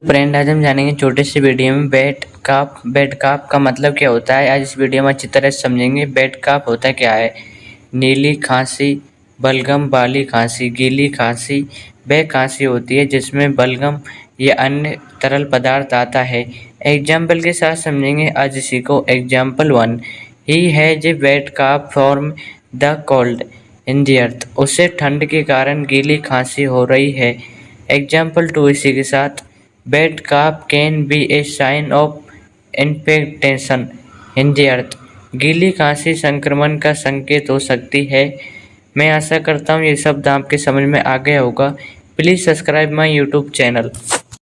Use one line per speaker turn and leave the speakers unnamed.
Friend, आज हम जानेंगे छोटे से वीडियो में बेड काप का मतलब क्या होता है। आज इस वीडियो में अच्छी तरह से समझेंगे। बेड काप होता क्या है। नीली खांसी, बलगम वाली खांसी, गीली खांसी वह खांसी होती है जिसमें बलगम या अन्य तरल पदार्थ आता है। एग्जाम्पल के साथ समझेंगे आज इसी को। Example 1, he has a bed cup from the cold in the अर्थ। उसे ठंड के कारण गीली खांसी हो रही है। एग्जाम्पल 2 इसी के साथ, wet cough can be a sign of infection in the earth. गीली खांसी संक्रमण का संकेत हो सकती है। मैं आशा करता हूँ ये शब्द आपके समझ में आ गया होगा। Please subscribe my YouTube channel.